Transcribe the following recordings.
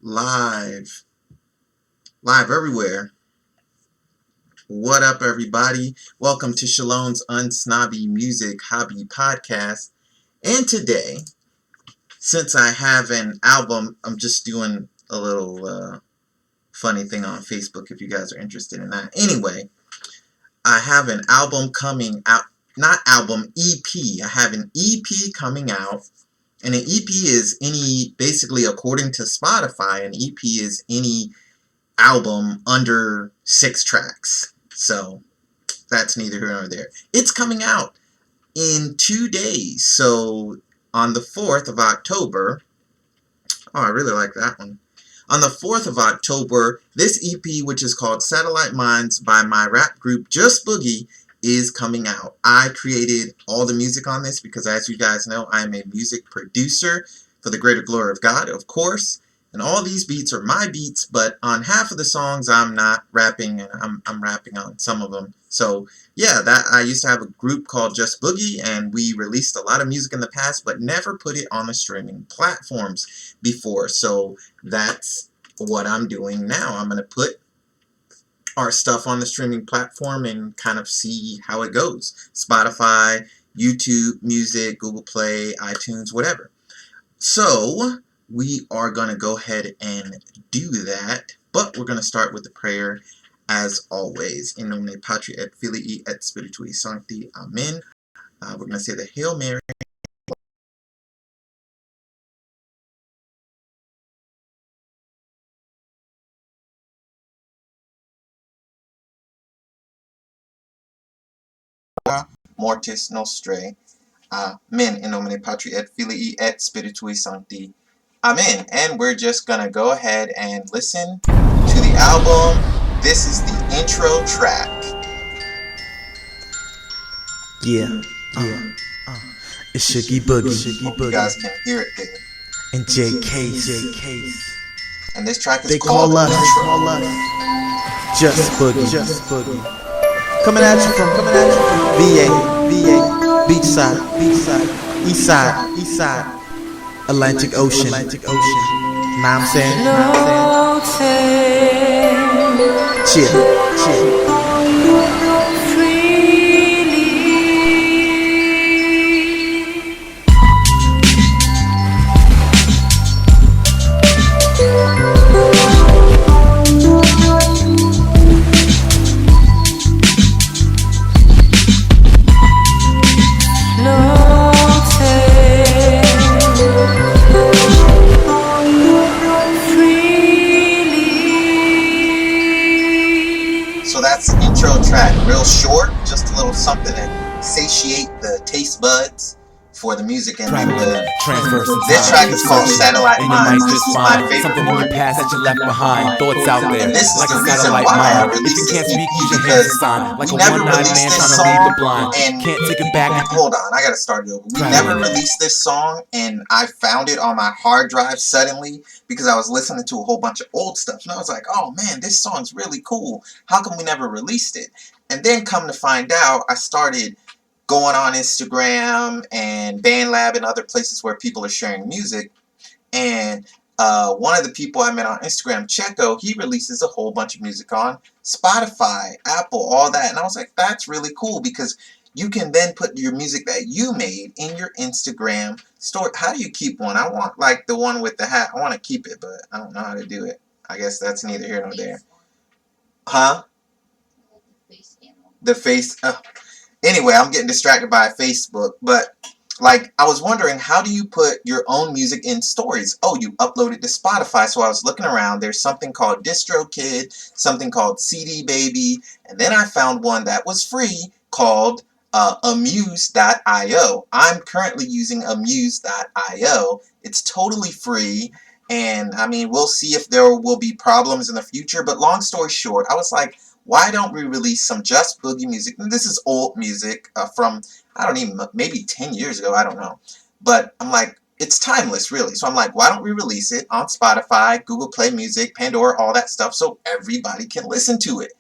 live, live everywhere. What up, everybody? Welcome to Shalom's Unsnobby Music Hobby Podcast. And today, since I have an album, I'm just doing a little funny thing on Facebook if you guys are interested in that. Anyway, I have an album coming out, not album, EP. I have an EP coming out. And an EP is basically according to Spotify, an EP is any album under 6 tracks. So that's neither here nor there. It's coming out in 2 days. So on the 4th of October, oh, I really like that one. On the 4th of October, this EP, which is called Satellite Minds by my rap group Just Boogie, is coming out. I created all the music on this because, as you guys know, I am a music producer for the greater glory of God, of course. And all these beats are my beats, but on half of the songs I'm not rapping, and I'm rapping on some of them. So yeah, I used to have a group called Just Boogie, and we released a lot of music in the past, but never put it on the streaming platforms before. So that's what I'm doing now. I'm going to put our stuff on the streaming platform and kind of see how it goes. Spotify, YouTube Music, Google Play, iTunes, whatever. So we are going to go ahead and do that, but we're going to start with the prayer as always. In nomine Patri et Filii et Spiritui Sancti. Amen. We're going to say the Hail Mary. Mortis Nostrae. Amen. In nomine Patri et Filii et Spiritui Sancti. Amen. And we're just going to go ahead and listen to the album. This is the intro track. Yeah. It's Shoogie Boogie. Hope you guys can hear it there. And J Case. And this track is They called call us Intro. Just Boogie. Coming at you from VA, Beachside, Eastside, Atlantic Ocean. Know what I'm saying? Chill. So that's the intro track, real short, just a little something to satiate the taste buds for the music. And this track is called Satellite Minds. This is my favorite something one. in your past that you left behind. Thoughts out there, And this is like the a reason satellite why I mind. If released you can't this speak, EP, use your because hands to sign. Like we a never one-eyed released man this trying to lead song, the blind. and Can't take it back. hold on, I gotta start it over. We never released this song, and I found it on my hard drive suddenly because I was listening to a whole bunch of old stuff, and I was like, oh man, this song's really cool. How come we never released it? And then come to find out, I started going on Instagram and BandLab and other places where people are sharing music. And one of the people I met on Instagram, Checo, he releases a whole bunch of music on Spotify, Apple, all that. And I was like, that's really cool because you can then put your music that you made in your Instagram story. How do you keep one? I want like the one with the hat. I want to keep it, but I don't know how to do it. I guess that's neither here nor there. Huh? The face. Anyway, I'm getting distracted by Facebook, but like I was wondering, how do you put your own music in stories? Oh, you upload it to Spotify. So I was looking around. There's something called DistroKid, something called CD Baby, and then I found one that was free called Amuse.io. I'm currently using Amuse.io. It's totally free. And I mean, we'll see if there will be problems in the future. But long story short, I was like, why don't we release some Just Boogie music? And this is old music from, I don't even, maybe 10 years ago, I don't know. But I'm like, it's timeless, really. So I'm like, why don't we release it on Spotify, Google Play Music, Pandora, all that stuff, so everybody can listen to it.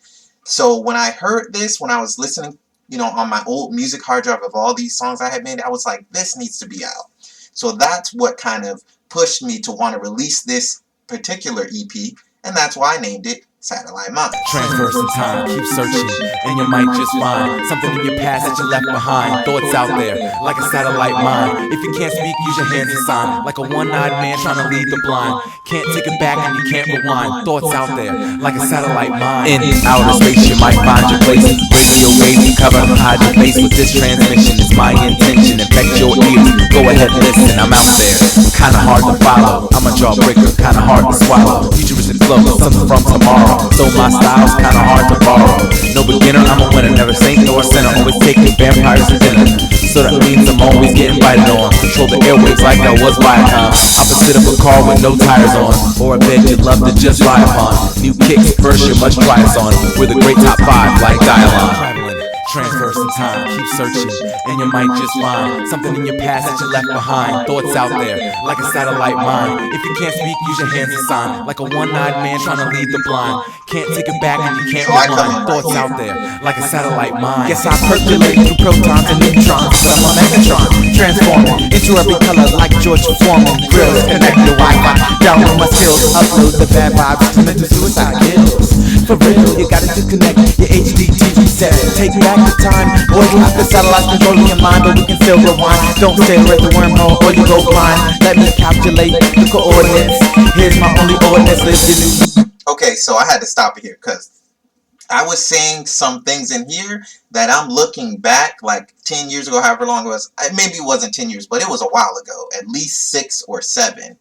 So when I heard this, when I was listening, you know, on my old music hard drive of all these songs I had made, I was like, this needs to be out. So that's what kind of pushed me to want to release this particular EP, and that's why I named it Satellite Mind. Transverse in time, keep searching, and you might just find something in your past that you left behind. Thoughts out there, like a satellite mind. If you can't speak, use your hands and sign, like a one-eyed man trying to lead the blind. Can't take it back and you can't rewind. Thoughts out there, like a satellite mind. In outer space, you might find your place. Radio waves cover, hide your face with this transmission. It's my intention, infect your ears. Go ahead, listen, I'm out there. Kinda hard to follow, I'm a jawbreaker, kinda hard to swallow. Futuristic flow, something from tomorrow. So my style's kinda hard to borrow. No beginner, I'm a winner, never saint nor sinner. Always taking vampires to dinner. So that means I'm always getting invited on. Control the airwaves like I was Viacom. Opposite of a car with no tires on, or a bed you'd love to just lie upon. New kicks, first you must try us on. We're the great top 5 like Dialon. Transverse in time, keep searching, and you might just find something in your past that you left behind. Thoughts out there, like a satellite mind. If you can't speak, use your hands and sign, like a one-eyed man trying to lead the blind. Can't take it back and you can't rewind. Thoughts out there, like a satellite mind. Yes, I percolate through protons and neutrons, cause I'm a Megatron, transforming into every color like George Foreman. Grills, connect your Wi-Fi, download my skills, upload the bad vibes to mental suicide kills. For real, you gotta disconnect your HD TV set. Take back the time, boys like the satellites controlling your mind, but we can still rewind. Don't stare at the wormhole or you go blind. Let me calculate the coordinates. Here's my only ordinance, listen. Okay, so I had to stop it here because I was saying some things in here that I'm looking back like 10 years ago, however long it was. Maybe it wasn't 10 years, but it was a while ago, at least 6 or 7.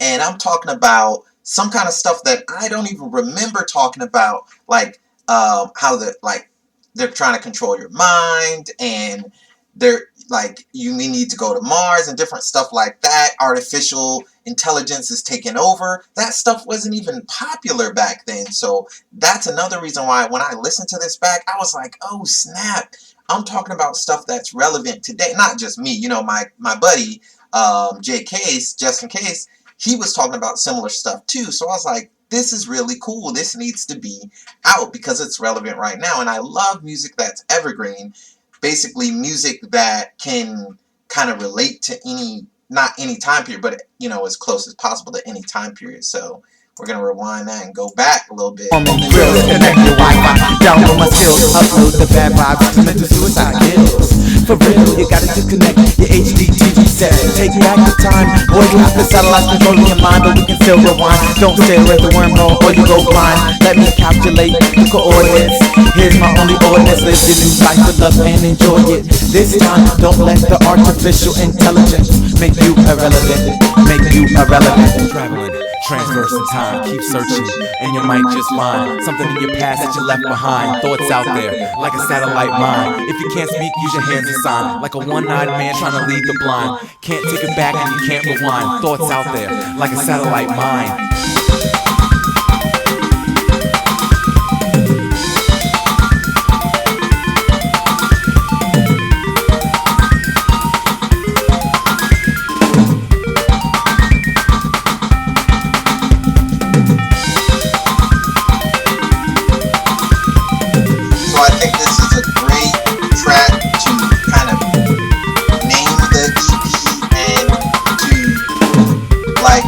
And I'm talking about some kind of stuff that I don't even remember talking about, like how they're trying to control your mind, and they're like you need to go to Mars and different stuff like that. Artificial intelligence is taking over. That stuff wasn't even popular back then. So that's another reason why when I listened to this back, I was like, oh snap. I'm talking about stuff that's relevant today. Not just me, you know, my buddy Justin Case, he was talking about similar stuff too. So I was like, this is really cool. This needs to be out because it's relevant right now. And I love music that's evergreen. Basically music that can kind of relate to not any time period, but you know, as close as possible to any time period. So we're going to rewind that and go back a little bit. Grills, connect your Wi-Fi, download my skills, upload the bad vibes to mental suicide kills. For real, you gotta disconnect your HD TV set. Take back the time, boys like the satellites controlling your mind, but we can still rewind. Don't stare at the wormhole or you go blind. Let me calculate the coordinates. Here's my only ordinance, live your new life with love and enjoy it. This time, don't let the artificial intelligence make you irrelevant. Make you irrelevant. Traveling, transverse in time, keep searching, and you might just find something in your past that you left behind. Thoughts out there, like a satellite mind. If you can't speak, use your hands and sign, like a one-eyed man trying to lead the blind. Can't take it back and you can't rewind. Thoughts out there, like a satellite mind. So I think this is a great track to kind of name the EP and to like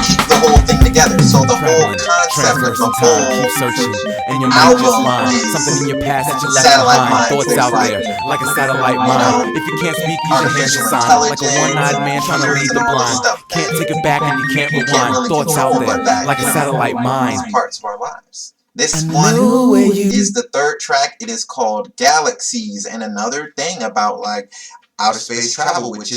keep the whole thing together. So the whole concept of the whole keep searching, and you might just find something in your past that you left behind. Thoughts out there, like a satellite mind. If you can't speak, use your hands and sign, like a one-eyed man trying to lead the blind. Can't take it back and you can't rewind. Thoughts out there, like a satellite mind. Parts of our lives. This one is the third track. It is called Galaxies. And another thing about like outer space travel, which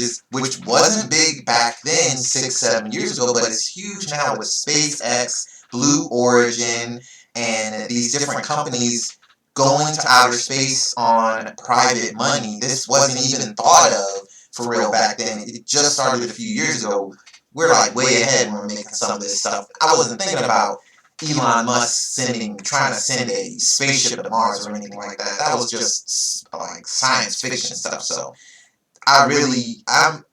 wasn't big back then 6-7 years ago, but it's huge now with SpaceX, Blue Origin, and these different companies going to outer space on private money. This wasn't even thought of for real back then. It just started a few years ago. We're like way ahead when we're making some of this stuff. I wasn't thinking about Elon Musk trying to send a spaceship to Mars or anything like that. That was just like science fiction stuff. So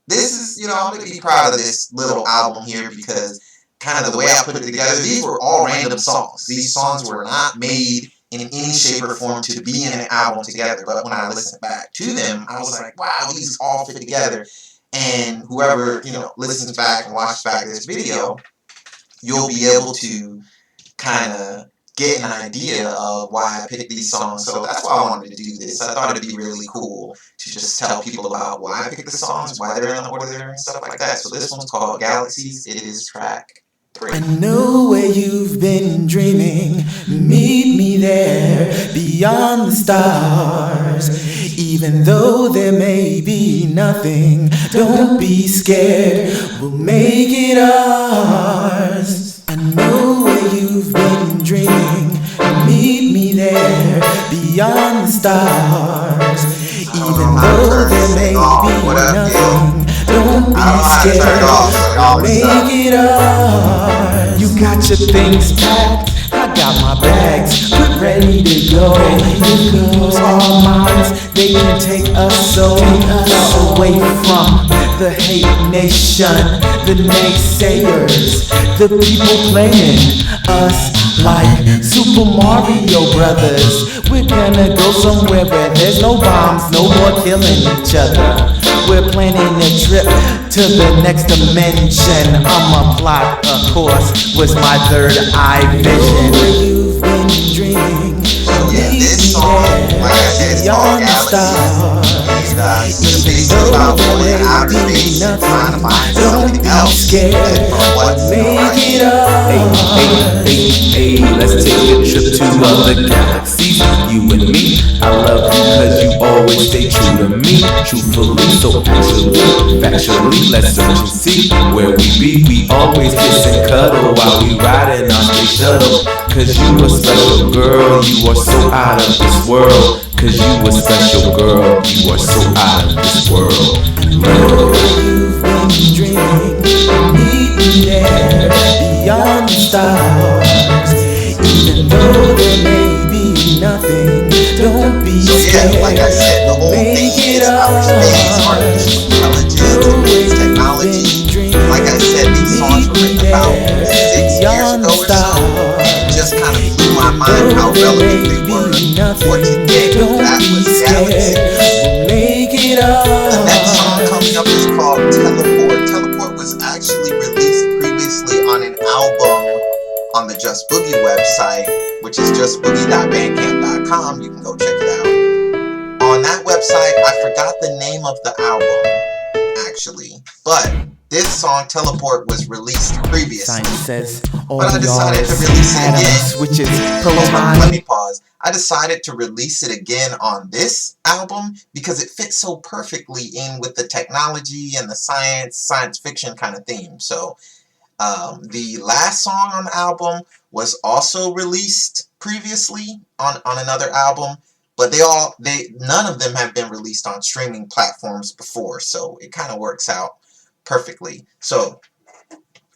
this is, you know, I'm going to be proud of this little album here because kind of the way I put it together, these were all random songs. These songs were not made in any shape or form to be in an album together. But when I listened back to them, I was like, wow, these all fit together. And whoever, listens back and watches back this video, you'll be able to kind of get an idea of why I picked these songs. So that's why I wanted to do this. I thought it'd be really cool to just tell people about why I picked the songs, why they're in the order they're in, and stuff like that. So this one's called Galaxies. It is track 3. I know where you've been dreaming. Meet me there beyond the stars. Even though there may be nothing, don't be scared, we'll make it ours. I know where you've been dreaming. Meet me there beyond the stars. Even though there may be nothing, don't be scared, we'll make it ours. You got your things packed, I got my bags put ready to go. Here goes all minds, they can take us so far away from the hate nation, the naysayers, the people playing us like Super Mario Brothers. We're gonna go somewhere where there's no bombs, no more killing each other. We're planning a trip to the next dimension. I'ma plot a course, was my third eye vision. You've been dreaming. So yeah, this song, like I said, it's called Galaxies. It's basically about going to outer space and trying to find something else from what's make it up. Hey, let's take a trip to other galaxies. You and me, I love you cause you always stay true to me. Truthfully, so factually, let's search and see where we be. We always kiss and cuddle while we riding on the shuttle. Cause you a special girl, you are so out of this world. Cause you a special girl, you are so out of this world. You've been dreaming, meet me there beyond the stars. Even though there may be nothing, don't be scared. Yeah, like I said, the whole thing is outer space, artificial intelligence, technology. Like I said, these songs were written about 6 years ago or so. It just kind of blew my mind how relevant they were for today. That was Galaxies. The next song coming up is called Teleport. Teleport was actually released previously on an album on the Just Boogie website, which is justboogie.bandcamp.com. You can go check it out. On that website, I forgot the name of the album, actually, but this song, Teleport, was released previously. But I decided to release it again. Let me pause. I decided to release it again on this album because it fits so perfectly in with the technology and the science fiction kind of theme. So the last song on the album was also released previously on another album, but none of them have been released on streaming platforms before, so it kind of works out perfectly. So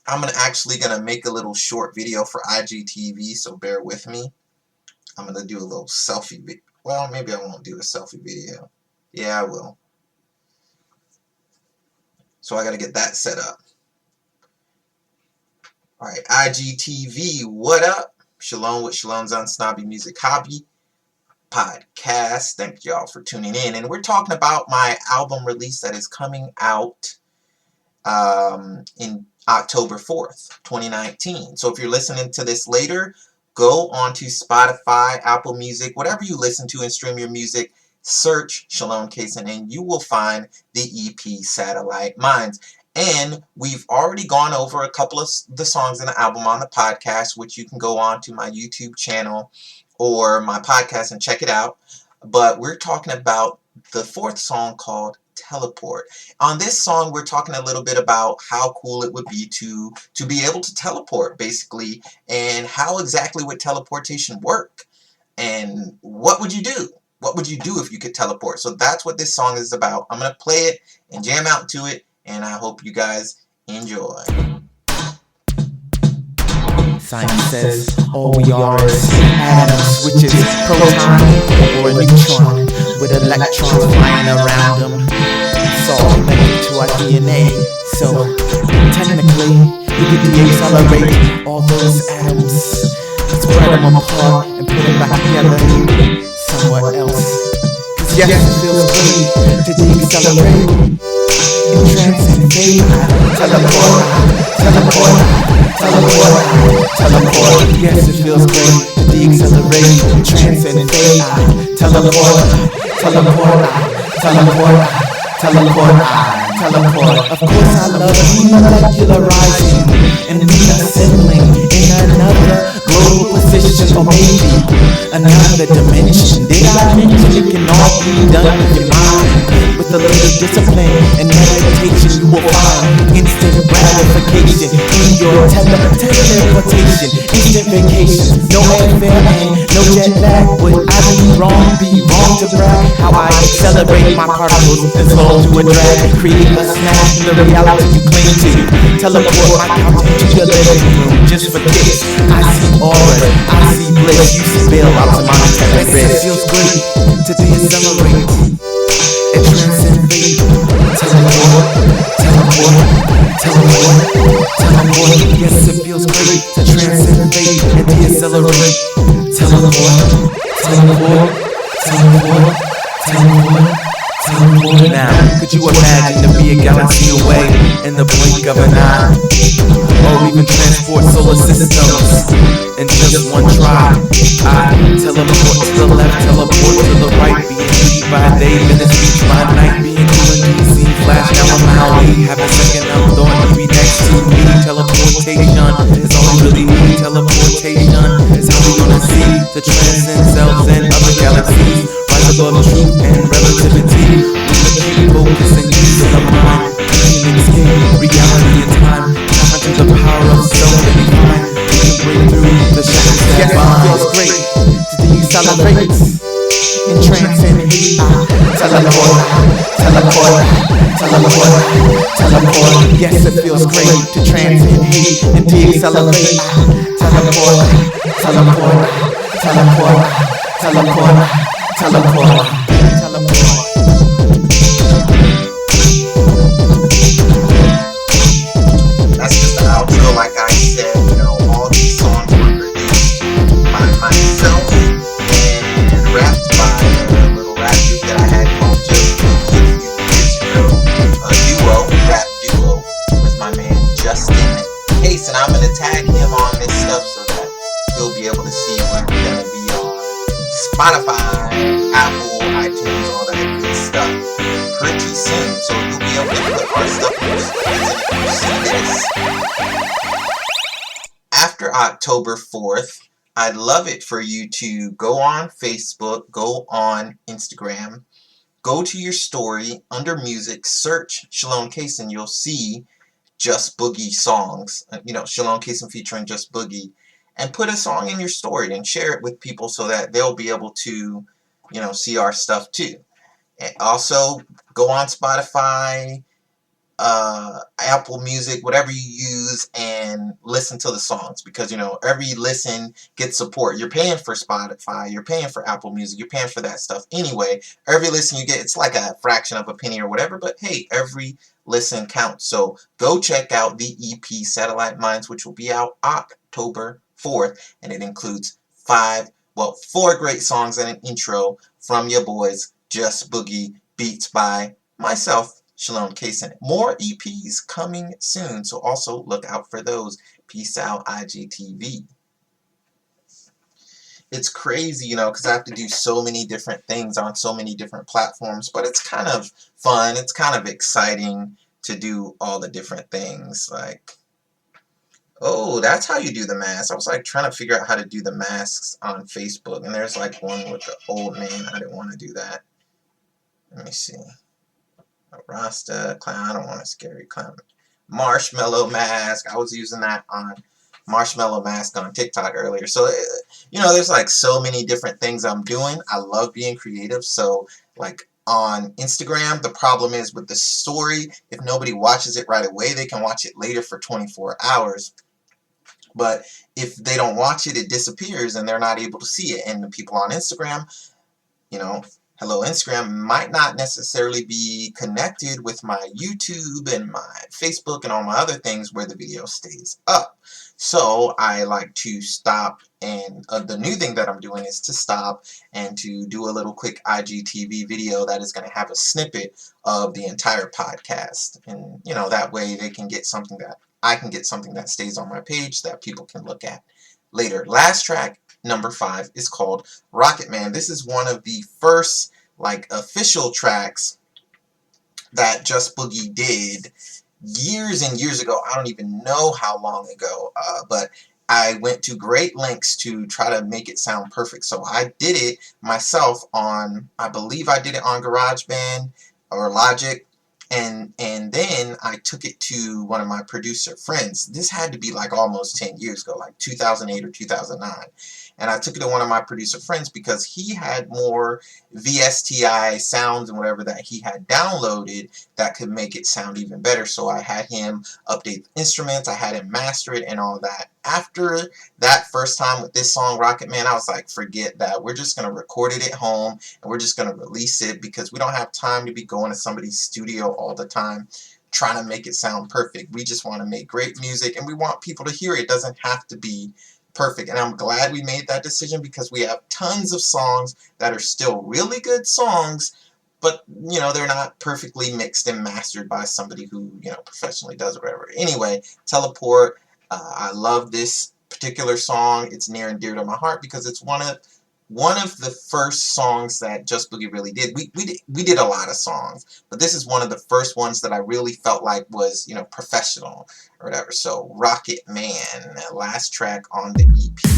I'm actually gonna make a little short video for IGTV, so bear with me. I'm gonna do a little selfie video. Well, maybe I won't do a selfie video. Yeah, I will. So I gotta get that set up. Alright, IGTV, what up? Shalom with Shalom's Unsnobby Music Hobby podcast. Thank y'all for tuning in. And we're talking about my album release that is coming out in October 4th, 2019. So if you're listening to this later, go onto Spotify, Apple Music, whatever you listen to and stream your music, search Shalom Kaysen and you will find the EP Satellite Minds. And we've already gone over a couple of the songs in the album on the podcast, which you can go on to my YouTube channel or my podcast and check it out. But we're talking about the 4th song called Teleport. On this song, we're talking a little bit about how cool it would be to be able to teleport, basically, and how exactly would teleportation work, and what would you do? What would you do if you could teleport? So that's what this song is about. I'm going to play it and jam out to it, and I hope you guys enjoy. Science says all we are is atoms, which is proton or a neutron with electrons flying around them. It's all connected to our DNA, so technically we could accelerate all those atoms, spread them apart and put them back together somewhere else. Cause Yes, it feels great to decelerate and transcend fate. Teleport, teleport, teleport, teleport. Yes, it feels great to decelerate and transcend fate. Teleport, teleport, teleport, teleport, teleport. Of course, I love demolecularizing and reassembling in another global position, or maybe another dimension. Did I mention it can all be done with your mind? With a little discipline and meditation, you will find instant gratification in your teleportation. Instant vacation, no airfare and no jet lag. Would I be wrong to brag how I accelerate my particles and slow to a drag, create a snap in the reality you cling to. Teleport my couch into your living room just for kicks. I see auras, I see bliss. You see bailouts in my antenna wrist. It feels great to decelerate and transcend fate. Teleport, teleport, teleport, teleport. Yes, it feels great to transcend fate and decelerate. Teleport, teleport, teleport, teleport, teleport. Now, could you imagine to be a galaxy away in the blink of an eye? Or even transport solar systems in just one try? I teleport to the left, teleport to the right, being beat by day, minutes beach by night, being cool in DC, flash now I'm Maui, have a second I'm throwing you be next to me. Teleportation is all we really need. Teleportation is how we gonna see to transcend selves and other galaxies, rise above truth and relativity. With the key focus and use of the mind, we can escape reality and time. To the power of self that we find, we can break through the shadows that bind. Yes, it feels great to decelerate and transcend hate. Teleport, teleport, teleport, teleport. Yes, it feels great to transcend hate and decelerate. Teleport, teleport, teleport, teleport, teleport, teleport. That's just the outro. Like I said, all these songs were produced by myself and rapped by a little rap group that I had called Just Boogie a few years ago. A rap duo with my man Justin Case, and I'm gonna tag him on this stuff so that he'll be able to see when we're gonna be on Spotify, Apple, iTunes, all that good stuff pretty soon. So you'll be able to put our stuff in you see this. After October 4th, I'd love it for you to go on Facebook, go on Instagram, go to your story, under music, search Shalone Kaysen, you'll see Just Boogie songs, Shalone Kaysen featuring Just Boogie, and put a song in your story and share it with people so that they'll be able to, see our stuff too. And also, go on Spotify, Apple Music, whatever you use, and listen to the songs, because every listen gets support. You're paying for Spotify, you're paying for Apple Music, you're paying for that stuff anyway. Every listen you get, it's like a fraction of a penny or whatever, but hey, every listen counts. So go check out the EP Satellite Minds, which will be out October 4th, and it includes 4 great songs and an intro from your boys Just Boogie, beats by myself, Shalone Kaysen. More EPs coming soon, so also look out for those. Peace out, IGTV. It's crazy, because I have to do so many different things on so many different platforms, but it's kind of fun. It's kind of exciting to do all the different things. Like, oh, that's how you do the mask. I was like trying to figure out how to do the masks on Facebook, and there's like one with the old man. I didn't want to do that. Let me see. Rasta clown. I don't want a scary clown. Marshmallow mask. I was using that on Marshmallow mask on TikTok earlier. So, there's like so many different things I'm doing. I love being creative. So, like on Instagram, the problem is with the story, if nobody watches it right away, they can watch it later for 24 hours. But if they don't watch it, it disappears and they're not able to see it. And the people on Instagram, hello Instagram, might not necessarily be connected with my YouTube and my Facebook and all my other things where the video stays up. So I like to stop And the new thing that I'm doing is to stop and to do a little quick IGTV video that is going to have a snippet of the entire podcast. And, that way they can get something that I can get something that stays on my page that people can look at later. Last track, number 5, is called Rocketman. This is one of the first, official tracks that Just Boogie did years and years ago. I don't even know how long ago, but I went to great lengths to try to make it sound perfect. So I did it myself on, I believe I did it on GarageBand or Logic, and then I took it to one of my producer friends. This had to be almost 10 years ago, 2008 or 2009. And I took it to one of my producer friends because he had more VSTI sounds and whatever that he had downloaded that could make it sound even better. So I had him update the instruments, I had him master it and all that. After that first time with this song, Rocketman, I was like, forget that. We're just going to record it at home and we're just going to release it because we don't have time to be going to somebody's studio all the time trying to make it sound perfect. We just want to make great music and we want people to hear it. It doesn't have to be perfect. And I'm glad we made that decision because we have tons of songs that are still really good songs, but they're not perfectly mixed and mastered by somebody who professionally does whatever. Anyway, Teleport. I love this particular song. It's near and dear to my heart because it's one of the first songs that Just Boogie really did. We did a lot of songs, but this is one of the first ones that I really felt like was professional or whatever. So Rocketman, last track on the EP.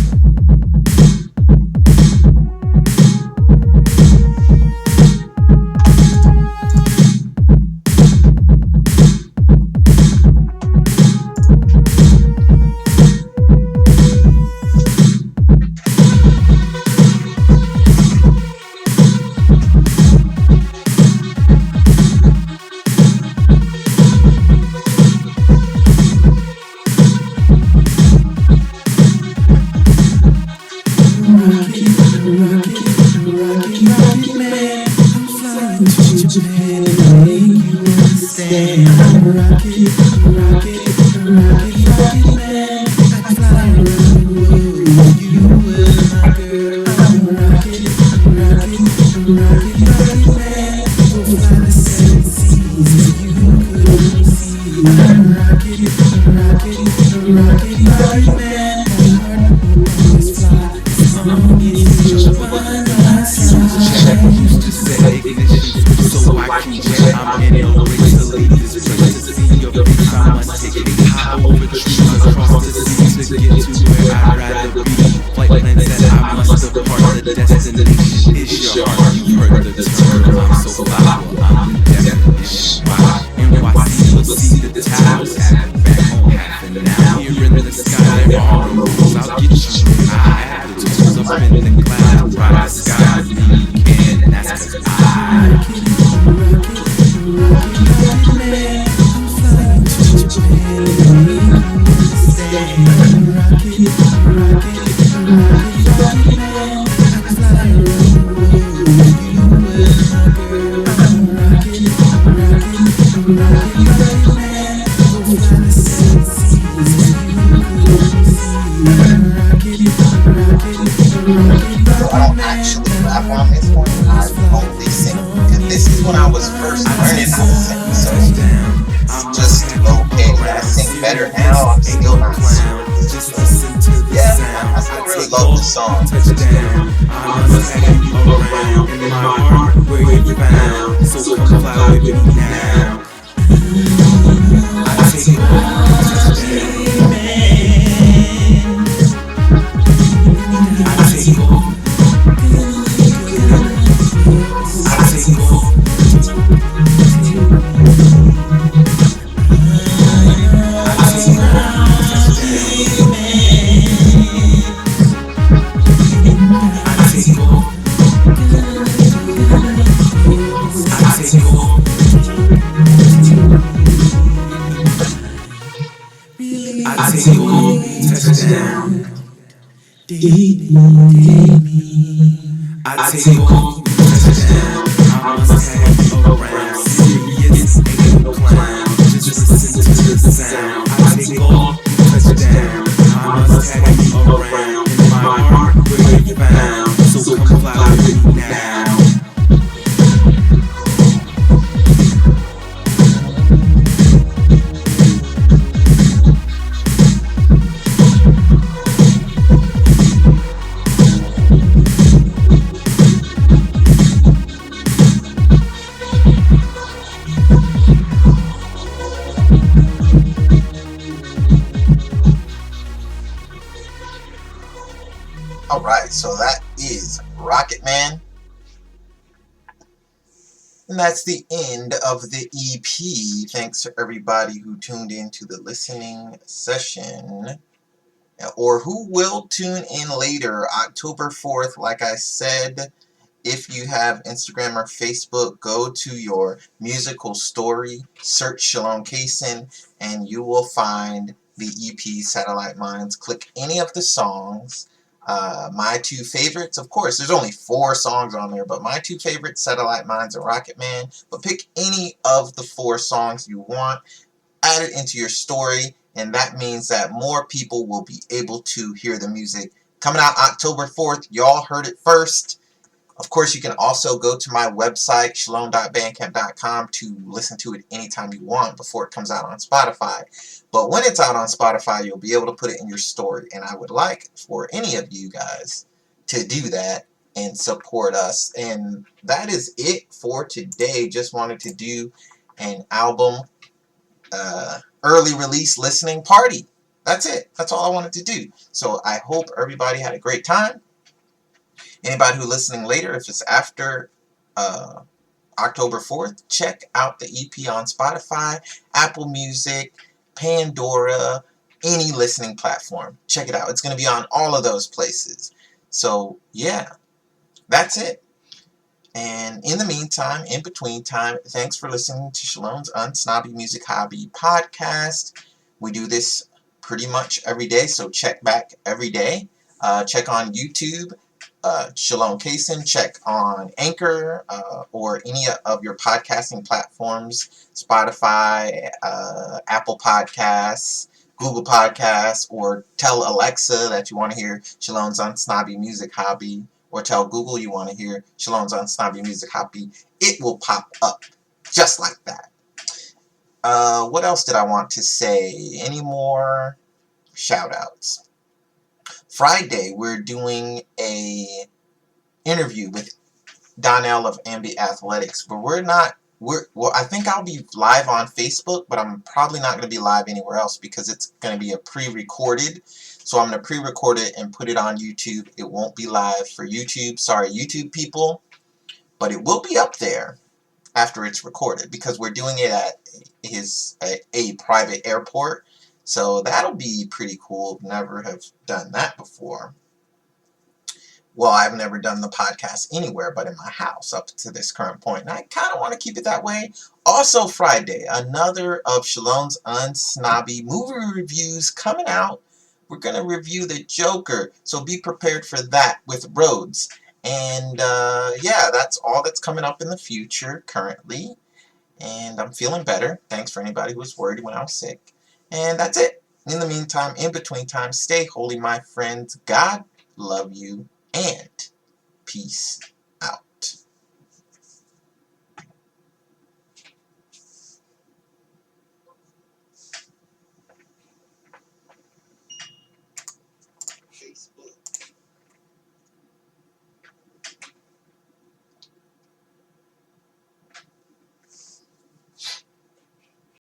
I take off, touchdown. I must have you around. Serious, ain't no clown. Just listen to the sound. I take off, touchdown. I must have you around. In my Alright, so that is Rocketman. And that's the end of the EP. Thanks to everybody who tuned in to the listening session, or who will tune in later, October 4th. Like I said, if you have Instagram or Facebook, go to your musical story, search Shalom Kaysen, and you will find the EP Satellite Minds. Click any of the songs. My two favorites, of course, there's only 4 songs on there, but my two favorites, Satellite Minds and Rocketman. But pick any of the 4 songs you want, add it into your story, and that means that more people will be able to hear the music. Coming out October 4th, y'all heard it first. Of course, you can also go to my website, shalom.bandcamp.com, to listen to it anytime you want before it comes out on Spotify. But when it's out on Spotify, you'll be able to put it in your story. And I would like for any of you guys to do that and support us. And that is it for today. Just wanted to do an album early release listening party. That's it. That's all I wanted to do. So I hope everybody had a great time. Anybody who's listening later, if it's after October 4th, check out the EP on Spotify, Apple Music, Pandora, any listening platform. Check it out. It's going to be on all of those places. So, yeah, that's it. And in the meantime, in between time, thanks for listening to Shalom's Unsnobby Music Hobby podcast. We do this pretty much every day, so check back every day. Check on YouTube, Shalom Kaysen. Check on Anchor or any of your podcasting platforms, Spotify, Apple Podcasts, Google Podcasts, or tell Alexa that you want to hear Shalom's Unsnobby Music Hobby, or tell Google you want to hear Shalom's Unsnobby Music Hobby. It will pop up just like that. What else did I want to say? Any more shout-outs? Friday, we're doing a interview with Donnell of Ambi Athletics, but I think I'll be live on Facebook, but I'm probably not going to be live anywhere else because it's going to be a pre-recorded. So I'm going to pre-record it and put it on YouTube. It won't be live for YouTube. Sorry, YouTube people, but it will be up there after it's recorded because we're doing it at a private airport. So that'll be pretty cool. Never have done that before. Well, I've never done the podcast anywhere but in my house up to this current point. And I kind of want to keep it that way. Also Friday, another of Shalom's Unsnobby movie reviews coming out. We're going to review The Joker. So be prepared for that with Rhodes. And yeah, that's all that's coming up in the future currently. And I'm feeling better. Thanks for anybody who was worried when I was sick. And that's it. In the meantime, in between time, stay holy, my friends. God love you. And peace.